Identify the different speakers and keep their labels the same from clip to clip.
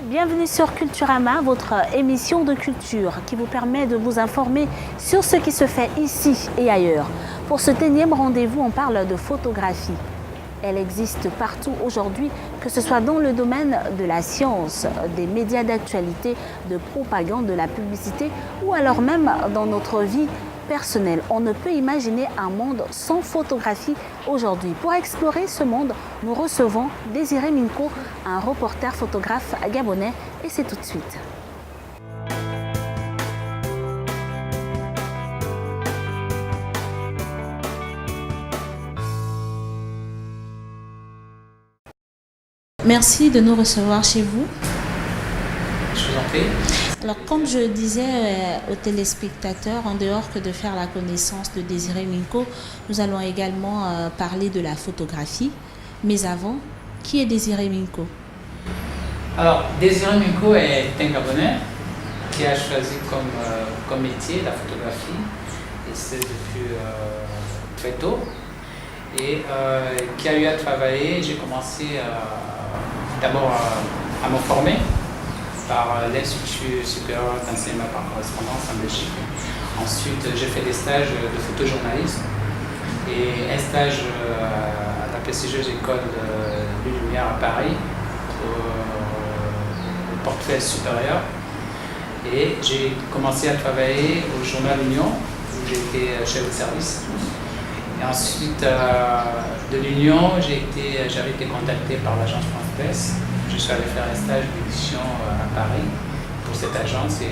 Speaker 1: Bienvenue sur Culturama, votre émission de culture qui vous permet de vous informer sur ce qui se fait ici et ailleurs. Pour ce énième rendez-vous, on parle de photographie. Elle existe partout aujourd'hui, que ce soit dans le domaine de la science, des médias d'actualité, de propagande, de la publicité ou alors même dans notre vie personnelle. On ne peut imaginer un monde sans photographie aujourd'hui. Pour explorer ce monde, nous recevons Désiré Minko, un reporter photographe gabonais, et c'est tout de suite. Merci de nous recevoir chez vous.
Speaker 2: Je vous en prie.
Speaker 1: Alors, comme je disais aux téléspectateurs, en dehors que de faire la connaissance de Désiré Minko, nous allons également parler de la photographie. Mais avant, qui est Désiré Minko?
Speaker 2: Alors, Désiré Minko est un Gabonais qui a choisi comme métier la photographie, et c'est depuis très tôt, et qui a eu à travailler. J'ai commencé d'abord à me former par l'Institut supérieur d'enseignement par correspondance en Belgique. Ensuite, j'ai fait des stages de photojournalisme et un stage à la prestigieuse école de Lumière à Paris, au portrait supérieur. Et j'ai commencé à travailler au journal Union, où j'étais chef de service. Et ensuite, de l'Union, j'avais été contacté par l'agence France Presse. Je suis allé faire un stage d'édition à Paris pour cette agence, et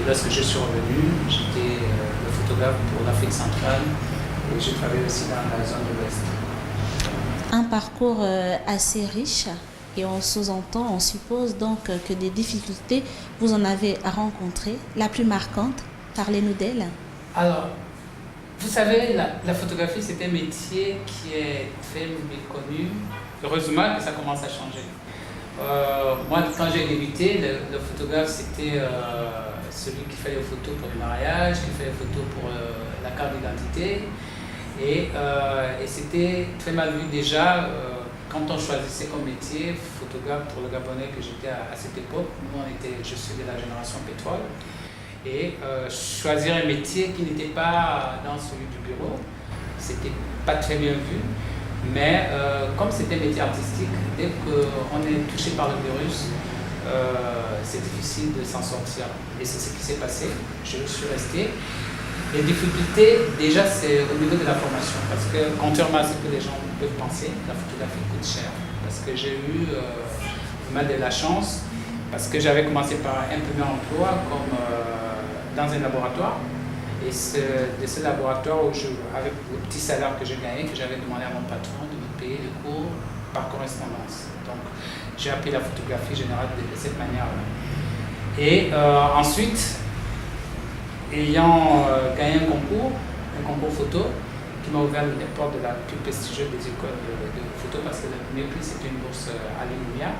Speaker 2: lorsque je suis revenu, j'étais le photographe pour l'Afrique centrale et j'ai travaillé aussi dans la zone de l'Ouest.
Speaker 1: Un parcours assez riche, et on sous-entend, on suppose donc que des difficultés vous en avez rencontrées. La plus marquante, parlez-nous d'elle.
Speaker 2: Alors, vous savez, la photographie, c'est un métier qui est très méconnu. Heureusement que ça commence à changer. Moi, quand j'ai débuté, le photographe, c'était celui qui fait les photos pour le mariage, qui fait les photos pour la carte d'identité. Et c'était très mal vu déjà quand on choisissait comme métier photographe pour le Gabonais que j'étais à cette époque. Nous, je suis de la génération pétrole. Et choisir un métier qui n'était pas dans celui du bureau, c'était pas très bien vu. Mais comme c'était un métier artistique, dès qu'on est touché par le virus, c'est difficile de s'en sortir. Et c'est ce qui s'est passé. Je suis resté. Les difficultés, déjà, c'est au niveau de la formation. Parce que, contrairement à ce que les gens peuvent penser, la photographie coûte cher. Parce que j'ai eu vraiment de la chance, parce que j'avais commencé par un premier emploi dans un laboratoire. Et c'est de ce laboratoire où, avec le petit salaire que j'ai gagné, que j'avais demandé à mon patron de me payer les cours par correspondance. Donc, j'ai appris la photographie générale de cette manière-là. Et ensuite, ayant gagné un concours photo, qui m'a ouvert les portes de la plus prestigieuse des écoles de photo, parce que le premier prix, c'était une bourse à l'Lumière.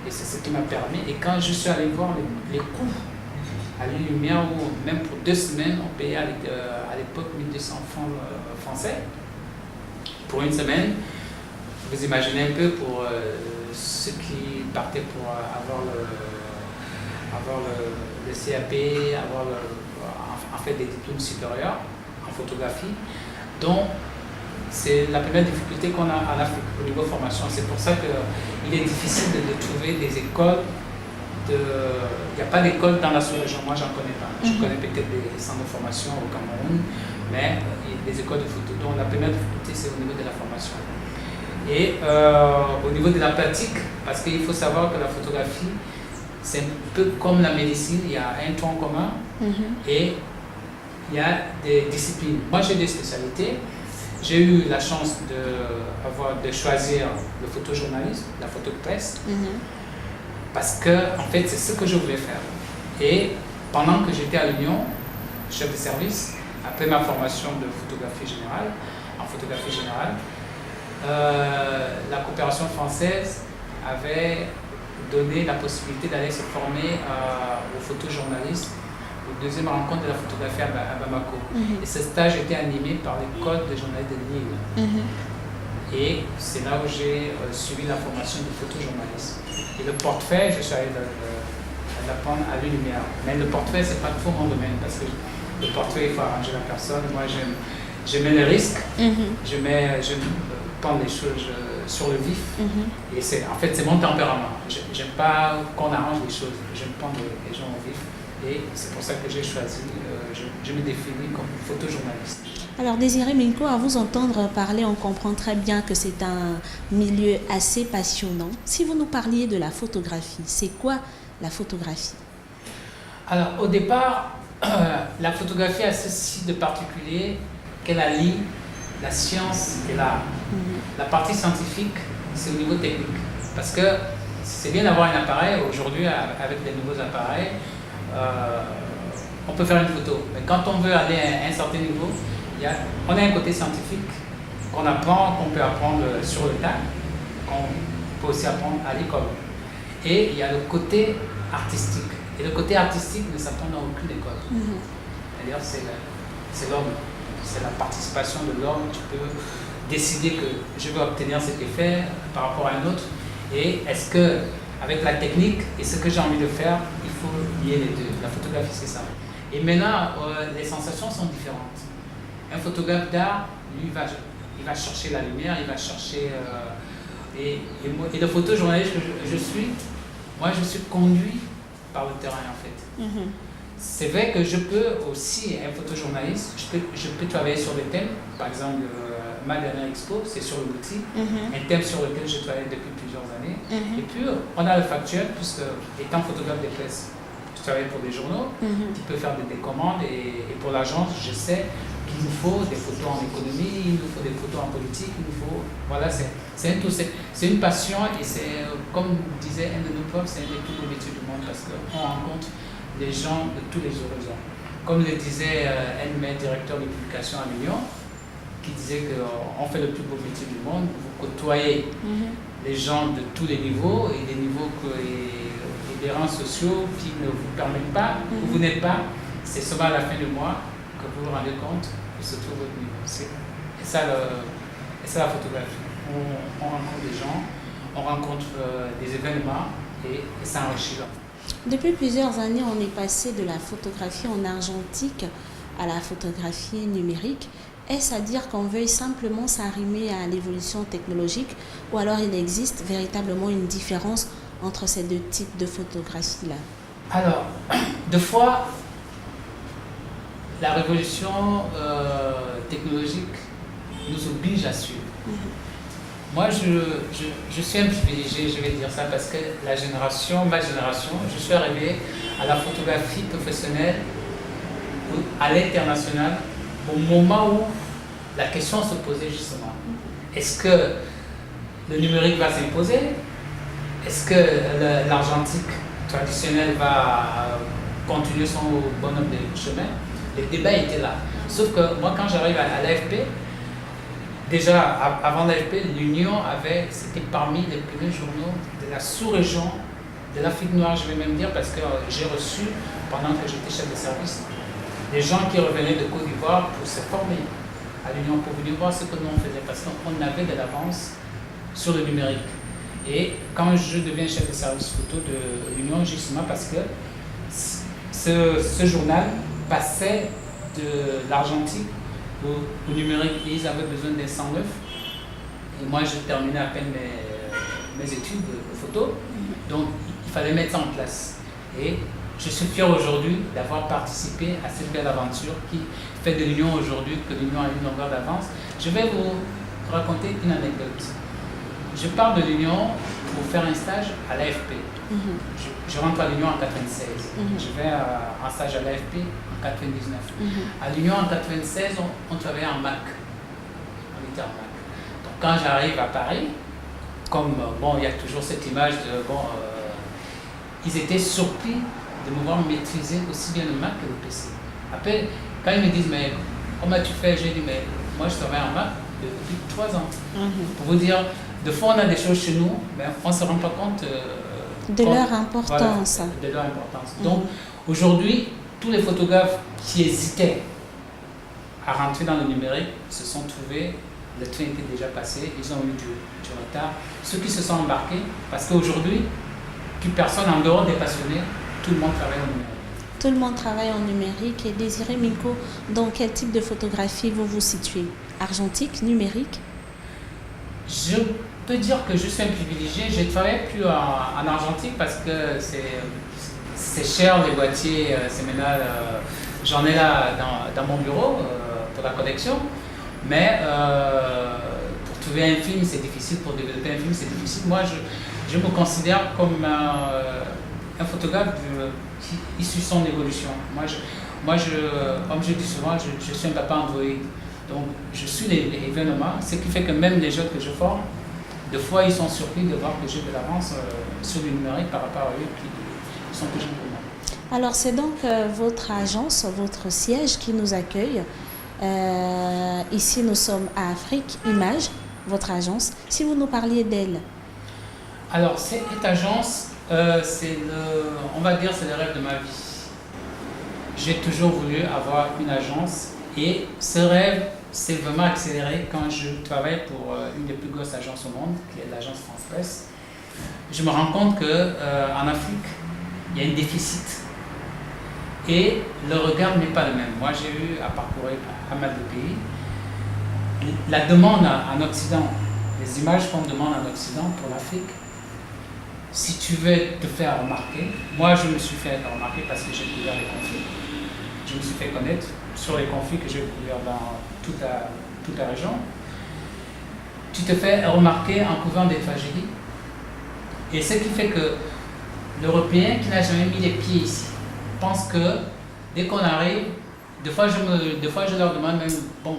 Speaker 2: Et c'est ce qui m'a permis. Et quand je suis allé voir les coûts à l'Lumière, où même pour 2 semaines, on payait à l'époque 1200 francs français pour une semaine. Vous imaginez un peu pour ceux qui partaient pour avoir le CAP, avoir en fait des diplômes supérieurs en photographie. Donc, c'est la première difficulté qu'on a en Afrique au niveau formation. C'est pour ça qu'il est difficile de trouver des écoles. Il n'y a pas d'école dans la sous-région, moi j'en connais pas. Je connais peut-être des centres de formation au Cameroun, mais il y a des écoles de photo. Donc la première difficulté, c'est au niveau de la formation. Et au niveau de la pratique, parce qu'il faut savoir que la photographie, c'est un peu comme la médecine, il y a un tronc commun et il y a des disciplines. Moi j'ai des spécialités. J'ai eu la chance de choisir le photojournalisme, la photo de presse. Parce que, en fait, c'est ce que je voulais faire. Et pendant que j'étais à l'Union, chef de service, après ma formation de photographie générale, la coopération française avait donné la possibilité d'aller se former aux photojournalistes au deuxième rencontre de la photographie à Bamako. Et ce stage était animé par l'école de journalistes de Lille. Et c'est là où j'ai suivi la formation de photojournaliste. Et le portefeuille, je suis allé l'apprendre à l'lumière. Mais le portefeuille, c'est pas trop mon domaine parce que le portefeuille, il faut arranger la personne. Moi, je mets les risques, je prends les choses sur le vif. Et en fait, c'est mon tempérament. J'aime pas qu'on arrange les choses, j'aime prendre les gens au vif. Et c'est pour ça que j'ai choisi, je me définis comme photojournaliste.
Speaker 1: Alors Désiré Minko, à vous entendre parler, on comprend très bien que c'est un milieu assez passionnant. Si vous nous parliez de la photographie, c'est quoi la photographie?
Speaker 2: Alors au départ, la photographie a ceci de particulier qu'elle allie la science et l'art. La partie scientifique, c'est au niveau technique. Parce que c'est bien d'avoir un appareil. Aujourd'hui, avec les nouveaux appareils, on peut faire une photo. Mais quand on veut aller à un certain niveau, on a un côté scientifique qu'on apprend, qu'on peut apprendre sur le tas, qu'on peut aussi apprendre à l'école. Et il y a le côté artistique. Et le côté artistique ne s'apprend dans aucune école. C'est-à-dire c'est l'homme, c'est la participation de l'homme. Tu peux décider que je veux obtenir cet effet par rapport à un autre. Et est-ce que, avec la technique et ce que j'ai envie de faire, il faut lier les deux. La photographie, c'est ça. Et maintenant, les sensations sont différentes. Un photographe d'art, lui, il va chercher la lumière, il va chercher... et le photojournaliste que je suis, moi, je suis conduit par le terrain, en fait. C'est vrai que je peux aussi, un photojournaliste, je peux travailler sur des thèmes. Par exemple, ma dernière expo, c'est sur l'outil, un thème sur lequel je travaille depuis plusieurs années. Et puis, on a le factuel, puisque étant photographe de presse, je travaille pour des journaux, qui peut faire des commandes. Et pour l'agence, je sais qu'il nous faut des photos en économie, il nous faut des photos en politique, il nous faut... Voilà, c'est un tout. C'est une passion et c'est, comme disait un de nos profs, c'est un des plus beaux métiers du monde parce qu'on rencontre des gens de tous les horizons. Comme le disait un de mes directeurs de publication à Lyon, qui disait qu'on fait le plus beau métier du monde, vous côtoyez les gens de tous les niveaux et des niveaux et des rangs sociaux qui ne vous permettent pas, où vous n'êtes pas, c'est seulement à la fin du mois que vous vous rendez compte que se trouve votre niveau. Et ça la photographie. On rencontre des gens, on rencontre des événements et ça enrichit.
Speaker 1: Depuis plusieurs années, on est passé de la photographie en argentique à la photographie numérique. Est-ce à dire qu'on veuille simplement s'arrimer à l'évolution technologique ou alors il existe véritablement une différence entre ces deux types de photographie-là?
Speaker 2: Alors, deux fois, la révolution technologique nous oblige à suivre. Moi, je suis un privilégié, je vais dire ça, parce que ma génération, je suis arrivé à la photographie professionnelle à l'international au moment où la question se posait justement. Est-ce que le numérique va s'imposer? Est-ce que l'argentique traditionnel va continuer son bonhomme de chemin? Les débats étaient là. Sauf que moi, quand j'arrive à l'AFP, déjà avant l'AFP, l'Union c'était parmi les premiers journaux de la sous-région de l'Afrique noire, je vais même dire, parce que j'ai reçu, pendant que j'étais chef de service, des gens qui revenaient de Côte d'Ivoire pour se former à l'Union, pour venir voir ce que nous on faisait, parce qu'on avait de l'avance sur le numérique. Et quand je deviens chef de service photo de l'Union, justement parce que ce journal passait de l'argentique au numérique et ils avaient besoin d'un 109. Et moi, je terminais à peine mes études de photo, donc il fallait mettre ça en place. Et je suis fier aujourd'hui d'avoir participé à cette belle aventure qui fait de l'Union aujourd'hui que l'Union a une longueur d'avance. Je vais vous raconter une anecdote. Je pars de l'Union pour faire un stage à l'AFP. Je rentre à l'Union en 96. Je vais en stage à l'AFP en 99. À l'Union en 96, on travaillait en Mac. On était en Mac. Donc quand j'arrive à Paris, comme il y a toujours cette image de ils étaient surpris de me voir maîtriser aussi bien le Mac que le PC. Après, quand ils me disent mais comment tu fais, j'ai dit mais moi je travaille en Mac depuis 3 ans. Pour vous dire, de fois on a des choses chez nous, mais on ne se rend pas compte
Speaker 1: de leur importance.
Speaker 2: Voilà, de leur importance. Donc aujourd'hui, tous les photographes qui hésitaient à rentrer dans le numérique se sont trouvés le train était déjà passé, ils ont eu du retard. Ceux qui se sont embarqués, parce qu'aujourd'hui, plus personne en dehors des passionnés, tout le monde travaille au numérique.
Speaker 1: Tout le monde travaille en numérique. Et Désiré Minko, dans quel type de photographie vous vous situez? Argentique, numérique?
Speaker 2: Je peux dire que je suis un privilégié. Je ne travaille plus en argentique parce que c'est cher les boîtiers. J'en ai là dans mon bureau pour la collection. Mais pour trouver un film, c'est difficile. Pour développer un film, c'est difficile. Moi, je me considère comme un photographe qui suit son évolution. Moi, comme je dis souvent, je suis un papa Android. Donc, je suis les événements, ce qui fait que même les jeunes que je forme, des fois, ils sont surpris de voir que j'ai de l'avance sur le numérique par rapport à eux qui sont plus jeunes que moi.
Speaker 1: Alors, c'est donc votre agence, votre siège qui nous accueille. Ici, nous sommes à Afrique Image, votre agence. Si vous nous parliez d'elle.
Speaker 2: Alors, cette agence, on va dire, c'est le rêve de ma vie. J'ai toujours voulu avoir une agence et ce rêve s'est vraiment accéléré quand je travaille pour une des plus grosses agences au monde, qui est l'agence France Presse. Je me rends compte qu'en Afrique, il y a un déficit et le regard n'est pas le même. Moi, j'ai eu à parcourir pas mal de pays. La demande en Occident, les images qu'on demande en Occident pour l'Afrique, si tu veux te faire remarquer, moi je me suis fait remarquer parce que j'ai couvert les conflits. Je me suis fait connaître sur les conflits que j'ai couverts dans toute la région. Tu te fais remarquer en couvrant des tragédies. Et ce qui fait que l'Européen qui n'a jamais mis les pieds ici pense que dès qu'on arrive, des fois je leur demande même, bon,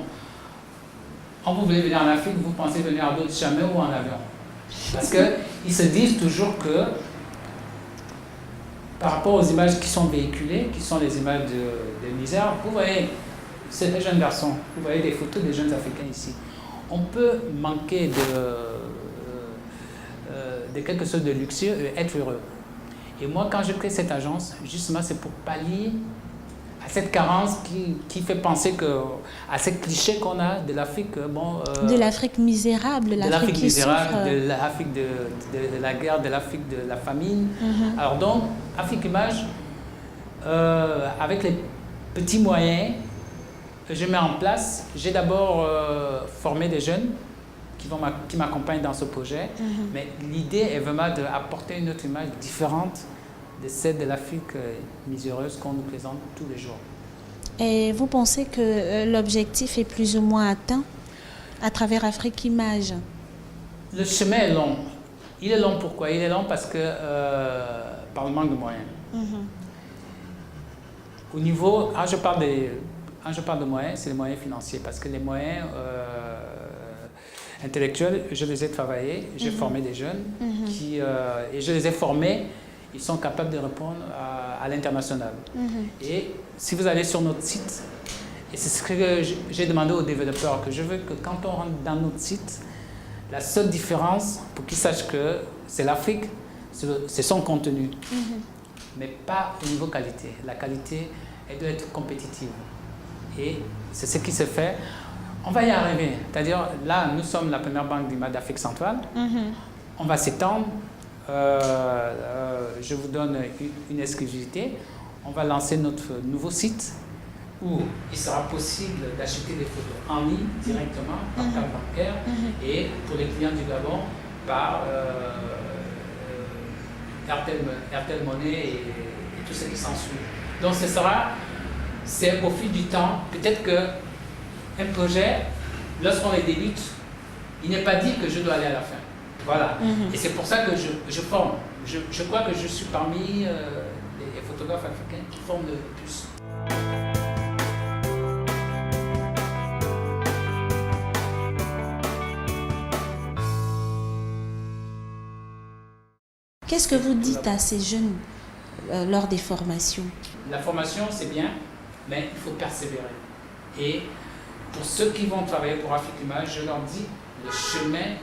Speaker 2: quand vous voulez venir en Afrique, vous pensez venir à d'autres jamais ou en avion? Parce qu'ils se disent toujours que par rapport aux images qui sont véhiculées, qui sont les images de misère, vous voyez, c'est des jeunes garçons, vous voyez des photos des jeunes Africains ici. On peut manquer de quelque chose de luxueux et être heureux. Et moi, quand je crée cette agence, justement, c'est pour pallier à cette carence qui fait penser à ces clichés qu'on a de l'Afrique.
Speaker 1: De l'Afrique misérable, l'Afrique qui souffre.
Speaker 2: De l'Afrique de la guerre, de l'Afrique de la famine. Alors donc, Afrique Image, avec les petits moyens que je mets en place, j'ai d'abord formé des jeunes qui m'accompagnent dans ce projet. Mais l'idée est vraiment d'apporter une autre image différente de celle de l'Afrique miséreuse qu'on nous présente tous les jours.
Speaker 1: Et vous pensez que l'objectif est plus ou moins atteint à travers Afrique Image?
Speaker 2: Le chemin est long. Il est long pourquoi? Il est long parce que par le manque de moyens. Au niveau, quand je parle de moyens, c'est les moyens financiers parce que les moyens intellectuels, je les ai travaillés, j'ai formé des jeunes et je les ai formés. Ils sont capables de répondre à l'international. Et si vous allez sur notre site, et c'est ce que j'ai demandé aux développeurs, que je veux que quand on rentre dans notre site, la seule différence, pour qu'ils sachent que c'est l'Afrique, c'est son contenu, mais pas au niveau qualité. La qualité, elle doit être compétitive. Et c'est ce qui se fait. On va y arriver. C'est-à-dire, là, nous sommes la première banque d'image d'Afrique centrale. On va s'étendre. Je vous donne une exclusivité. On va lancer notre nouveau site où il sera possible d'acheter des photos en ligne directement par carte bancaire et pour les clients du Gabon par Airtel Money et tout ce qui s'ensuit. Donc c'est au fil du temps, peut-être qu'un projet, lorsqu'on le débute, il n'est pas dit que je dois aller à la fin. Voilà. Et c'est pour ça que je forme. Je crois que je suis parmi les photographes africains qui forment le plus.
Speaker 1: Qu'est-ce que vous dites à ces jeunes lors des formations?
Speaker 2: La formation, c'est bien, mais il faut persévérer. Et pour ceux qui vont travailler pour Afrique Image, je leur dis le chemin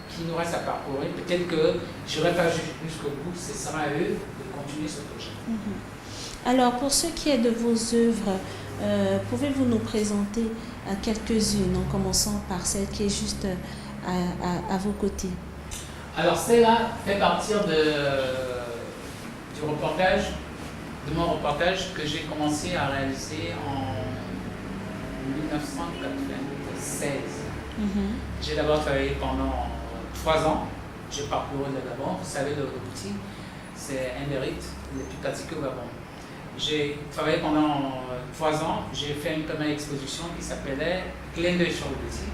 Speaker 2: qui nous reste à parcourir. Peut-être que je n'irai pas jusqu'au bout, ce sera à eux de continuer ce projet.
Speaker 1: Alors, pour ce qui est de vos œuvres, Pouvez-vous nous présenter quelques-unes, en commençant par celle qui est juste à vos côtés?
Speaker 2: Alors celle-là fait partir du reportage, de mon reportage que j'ai commencé à réaliser en 1996. J'ai d'abord travaillé pendant 3 ans. J'ai parcouru le Gabon. Vous savez, le petit, c'est un des rites les plus pratiqués au Gabon. J'ai travaillé pendant 3 ans. J'ai fait une première exposition qui s'appelait Clin d'œil sur le petit.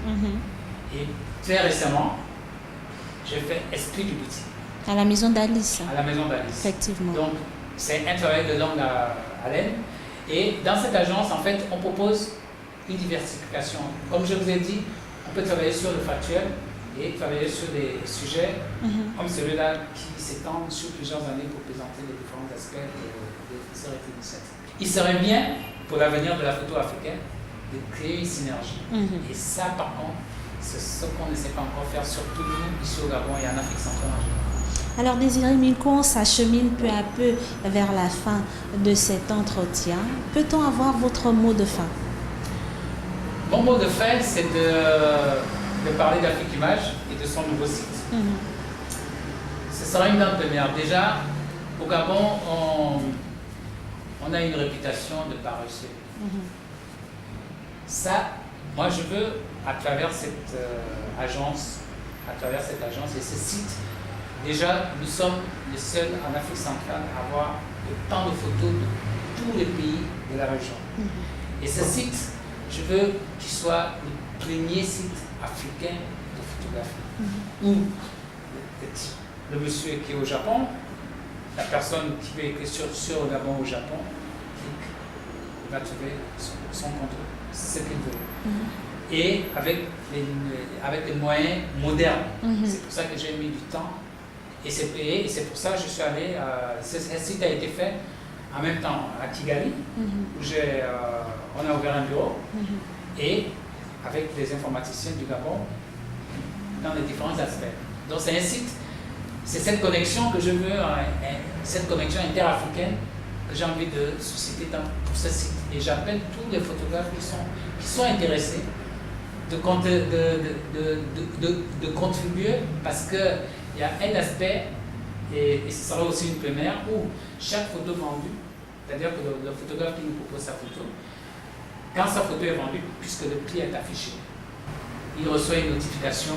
Speaker 2: Et très récemment, j'ai fait Esprit du petit.
Speaker 1: À la maison d'Alice.
Speaker 2: À la maison d'Alice.
Speaker 1: Effectivement.
Speaker 2: Donc, c'est un travail de longue haleine. Et dans cette agence, en fait, on propose une diversification. Comme je vous ai dit, on peut travailler sur le factuel et travailler sur des sujets comme celui-là qui s'étendent sur plusieurs années pour présenter les différents aspects de ces initiatives. Il serait bien, pour l'avenir de la photo africaine, de créer une synergie. Et ça, par contre, c'est ce qu'on ne sait pas encore faire, surtout nous, ici au Gabon et en Afrique centrale en général.
Speaker 1: Alors, Désiré Minko, on s'achemine peu à peu vers la fin de cet entretien. Peut-on avoir votre mot de fin?
Speaker 2: Mon mot de fin, c'est de parler d'Afrique Image et de son nouveau site. Ce sera une grande première. Déjà, au Gabon, on a une réputation de paresseux. Ça, moi, je veux, à travers cette agence et ce site, déjà, nous sommes les seuls en Afrique centrale à avoir autant de photos de tous les pays de la région. Et ce site, je veux qu'il soit le premier site africain de photographie. Où le monsieur qui est au Japon, la personne qui veut écrire sur le Gabon au Japon, il va trouver son compte, ce qu'il veut. Et avec les moyens modernes. C'est pour ça que j'ai mis du temps. Et c'est pour ça que je suis allé. Ce site a été fait en même temps à Kigali, où on a ouvert un bureau, et avec des informaticiens du Gabon dans les différents aspects. Donc c'est un site, c'est cette connexion que je veux, cette connexion interafricaine que j'ai envie de susciter pour ce site. Et j'appelle tous les photographes qui sont intéressés de contribuer, parce qu'il y a un aspect, et ce sera aussi une première, où chaque photo vendue, c'est-à-dire que le photographe qui nous propose sa photo, quand sa photo est vendue, puisque le prix est affiché, il reçoit une notification,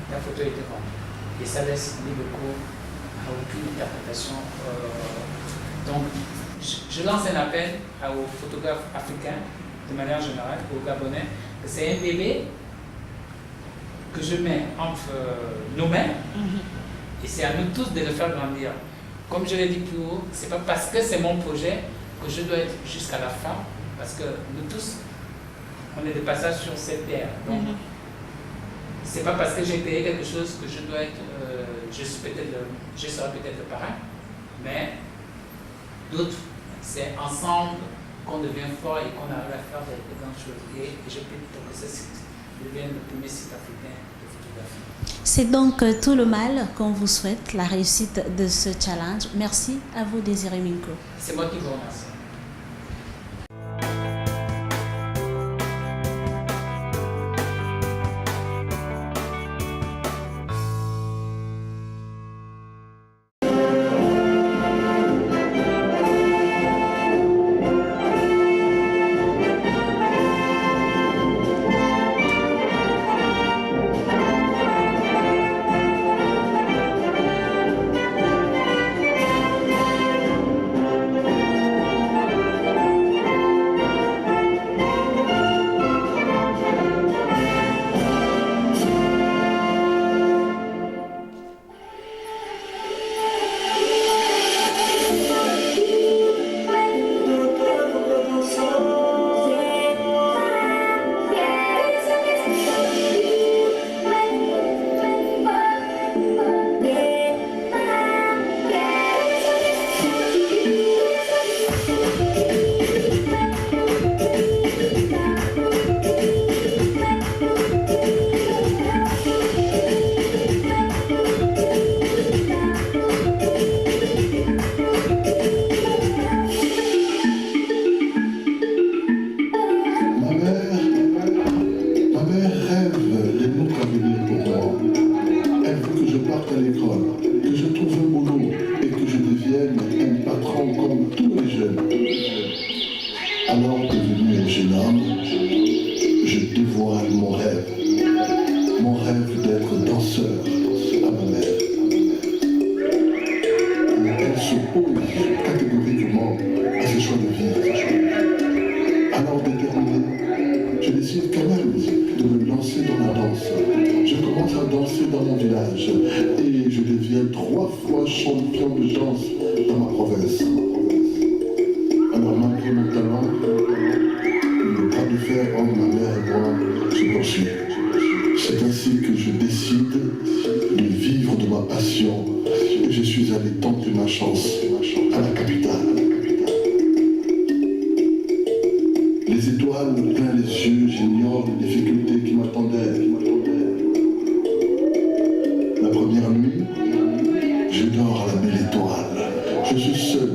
Speaker 2: la photo a été vendue. Et ça laisse libre cours à aucune interprétation. Donc, je lance un appel aux photographes africains, de manière générale, aux Gabonais. C'est un bébé que je mets entre nos mains, et c'est à nous tous de le faire grandir. Comme je l'ai dit plus haut, c'est pas parce que c'est mon projet que je dois être jusqu'à la fin, parce que nous tous, on est de passage sur cette terre. Donc, c'est pas parce que j'ai créé quelque chose que je dois être, je serai peut-être le parrain, mais d'autres, c'est ensemble qu'on devient fort et qu'on arrive à faire de grandes choses. Et je peux dire que ce site devienne le premier site africain de photographie.
Speaker 1: C'est donc tout le mal qu'on vous souhaite, la réussite de ce challenge. Merci à vous, Désiré Minko.
Speaker 2: C'est moi qui vous remercie.
Speaker 3: devienne un patron comme tous les jeunes. Alors devenu un jeune homme, je dévoile mon rêve d'être danseur à ma mère. Et elle s'oppose catégoriquement à ce choix de vie. Alors déterminé, je décide quand même de me lancer dans la danse. Je commence à danser dans mon village et je deviens 3 fois champion de danse dans ma province. Alors malgré mon talent, le bras de fer entre ma mère et moi se poursuit. C'est ainsi que je décide de vivre de ma passion et je suis allé tenter ma chance à la capitale. Les étoiles plein les yeux, j'ignore les difficultés qui m'attendaient. La première nuit, je dors à la belle étoile. Je suis seul,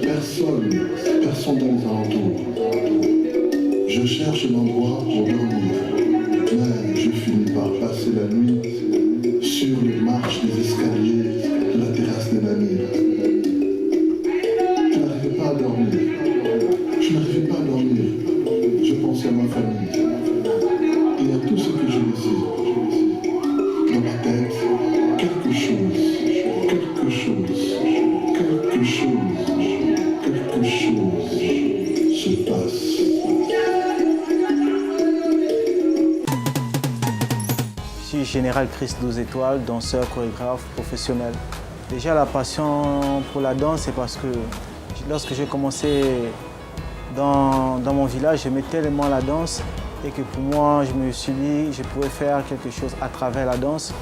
Speaker 3: personne dans les alentours. Je cherche un endroit pour dormir, mais je finis par passer la nuit sur les marches des escaliers de la terrasse d'un ami. Je n'arrivais pas à dormir. Je pensais à ma famille et à tout ce que je désire. Dans ma tête, quelque chose se passe.
Speaker 4: Je suis Général Chris 12 étoiles, danseur, chorégraphe, professionnel. Déjà la passion pour la danse, c'est parce que lorsque j'ai commencé dans mon village, j'aimais tellement la danse et que pour moi, je me suis dit je pouvais faire quelque chose à travers la danse.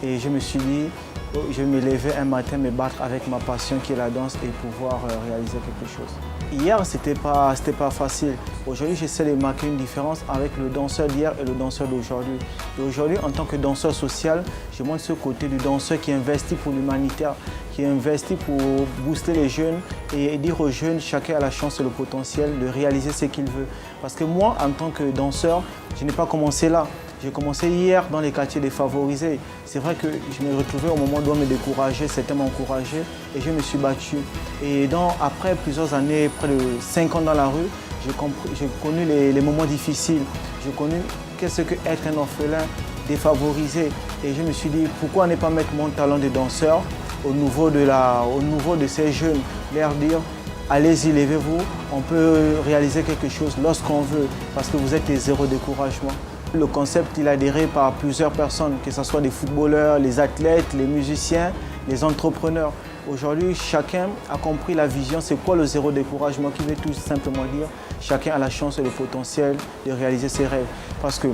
Speaker 4: Et je me suis dit, je vais me lever un matin, me battre avec ma passion qui est la danse et pouvoir réaliser quelque chose. Hier, c'était pas facile. Aujourd'hui, j'essaie de marquer une différence avec le danseur d'hier et le danseur d'aujourd'hui. Et aujourd'hui, en tant que danseur social, je montre ce côté du danseur qui investit pour l'humanitaire, qui investit pour booster les jeunes et dire aux jeunes, chacun a la chance et le potentiel de réaliser ce qu'il veut. Parce que moi, en tant que danseur, je n'ai pas commencé là. J'ai commencé hier dans les quartiers défavorisés. C'est vrai que je me retrouvais au moment où on me décourageait, certains m'encourageaient et je me suis battu. Et après plusieurs années, près de 5 ans dans la rue, j'ai connu les moments difficiles. J'ai connu qu'est-ce qu'être un orphelin défavorisé. Et je me suis dit, pourquoi ne pas mettre mon talent de danseur au niveau de ces jeunes, leur dire, allez-y, levez-vous, on peut réaliser quelque chose lorsqu'on veut, parce que vous êtes les zéro découragement. Le concept, il est adhéré par plusieurs personnes, que ce soit des footballeurs, les athlètes, les musiciens, les entrepreneurs. Aujourd'hui, chacun a compris la vision, c'est quoi le zéro découragement, qui veut tout simplement dire chacun a la chance et le potentiel de réaliser ses rêves. Parce que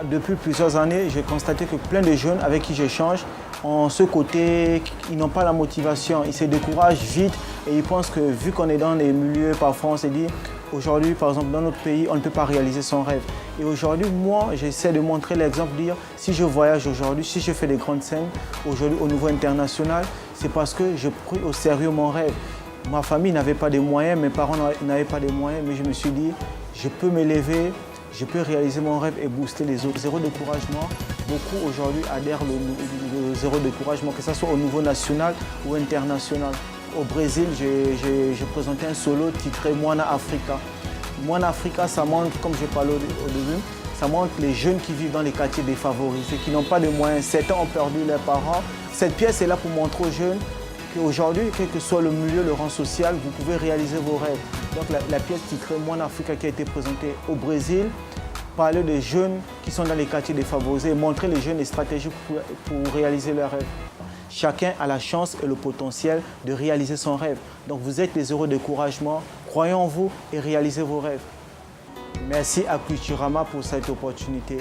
Speaker 4: depuis plusieurs années, j'ai constaté que plein de jeunes avec qui j'échange ont ce côté, ils n'ont pas la motivation, ils se découragent vite et ils pensent que vu qu'on est dans des milieux, parfois on se dit aujourd'hui, par exemple, dans notre pays, on ne peut pas réaliser son rêve. Et aujourd'hui, moi, j'essaie de montrer l'exemple, de dire si je voyage aujourd'hui, si je fais des grandes scènes aujourd'hui au niveau international, c'est parce que j'ai pris au sérieux mon rêve. Ma famille n'avait pas de moyens, mes parents n'avaient pas de moyens, mais je me suis dit, je peux m'élever, je peux réaliser mon rêve et booster les autres. Zéro découragement, beaucoup aujourd'hui adhèrent le zéro découragement, que ce soit au niveau national ou international. Au Brésil, j'ai présenté un solo titré Moana Africa. Moana Africa, ça montre, comme je parlais au début, ça montre les jeunes qui vivent dans les quartiers défavorisés, qui n'ont pas de moyens. Certains ont perdu leurs parents. Cette pièce est là pour montrer aux jeunes qu'aujourd'hui, quel que soit le milieu, le rang social, vous pouvez réaliser vos rêves. Donc la pièce titrée Moana Africa qui a été présentée au Brésil, parler des jeunes qui sont dans les quartiers défavorisés, montrer les jeunes les stratégies pour réaliser leurs rêves. Chacun a la chance et le potentiel de réaliser son rêve. Donc vous êtes les zéro découragement, croyez en vous et réalisez vos rêves. Merci à Culturama pour cette opportunité.